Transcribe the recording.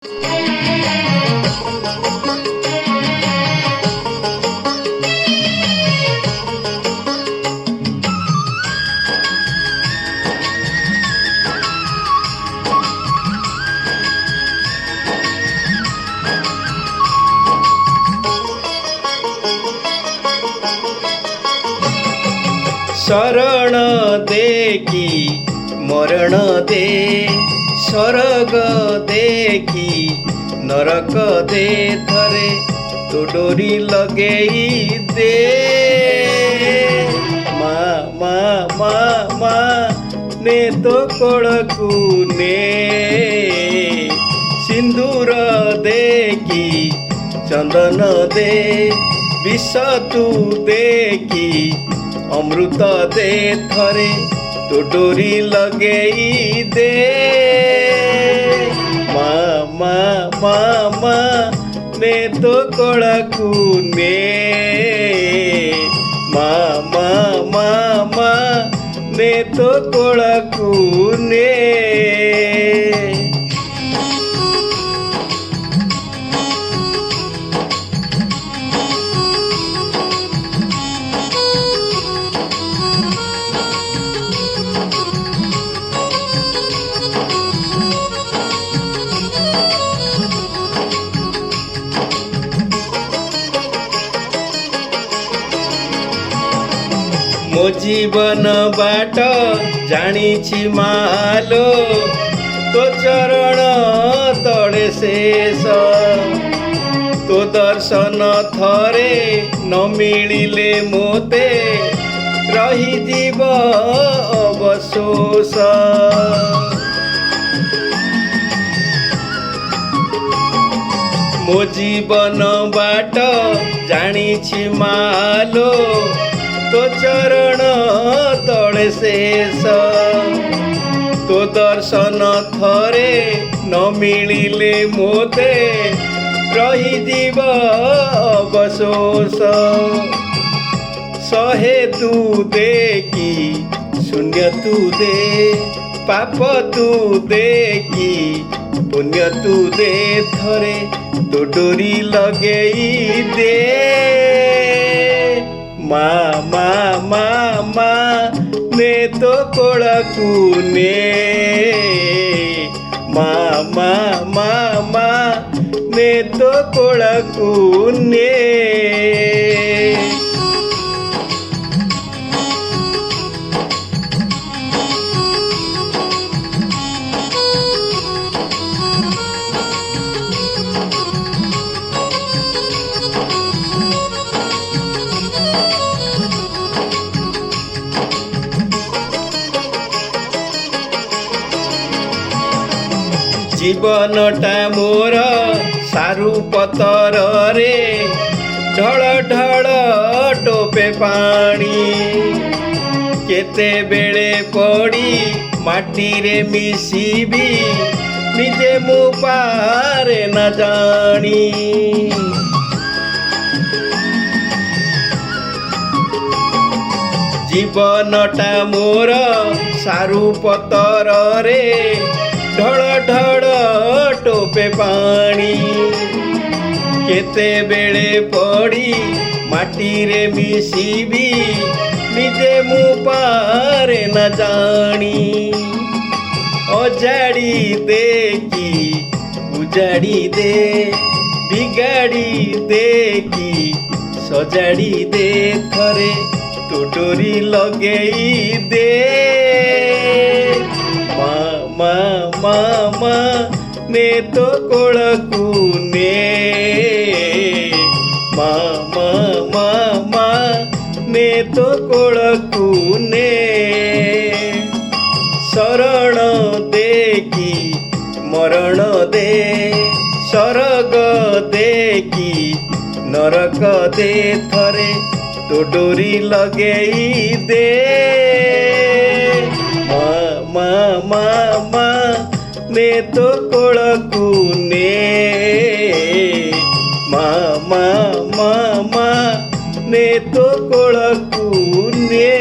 शरण देखी मरण दे, स्वर्ग देखी नरक दे, थरे तो डोरी लगेई दे। माँ माँ माँ माँ ने तो कोड़कू ने, सिंदूर देखी चंदन दे, विष तू देखी अमृत दे, थरे तो डोरी लगेई दे। माँ माँ माँ माँ ने तो कोड़कू ने, माँ माँ माँ माँ ने तो कोड़कू ने। मो जीवन बाट जानिछि मालो, तो चरण तले शेष, तो दर्शन थरे न मिलिले मोते, रही जीव अवशोष। मो जीवन बाट जानिछि मालो, तो चरण तले शेष, तो दर्शन थरे न मिलिले मोते, रही जीव अवशोष। सहे तू देखी शून्य तू दे, पाप तू देखी पुण्य तू दे, थरे तो डोरी लगेई दे। माँ माँ माँ माँ ने तो कोड़कू ने, माँ माँ माँ माँ ने तो कोड़कू ने। जीवनटा मोर सारू पतर रे, ढळ ढळ टोपे पानी, केते बेले पड़ी माटी रे मिसिबी, निजे मु पारे न जानी। जीवनटा मोर सारू पतर रे, ढळ ढळ टोपे पानी, केते बेले पड़ी माटी रे मिसिबी, निजे मु पारे न जानी। अजाड़ी देखी उजाड़ी दे, बिगाड़ी देखी सजाड़ी दे, थरे तो डोरी लगेई दे। माँ माँ माँ माँ ने तो कोड़कू ने, माँ माँ माँ माँ ने तो कोड़कू ने। शरण देखी मरण दे, स्वर्ग देखी नरक दे, थरे तो डोरी लगेई दे। माँ माँ माँ माँ ने तो कोड़कू ने, माँ माँ माँ माँ ने तो कोड़कू ने।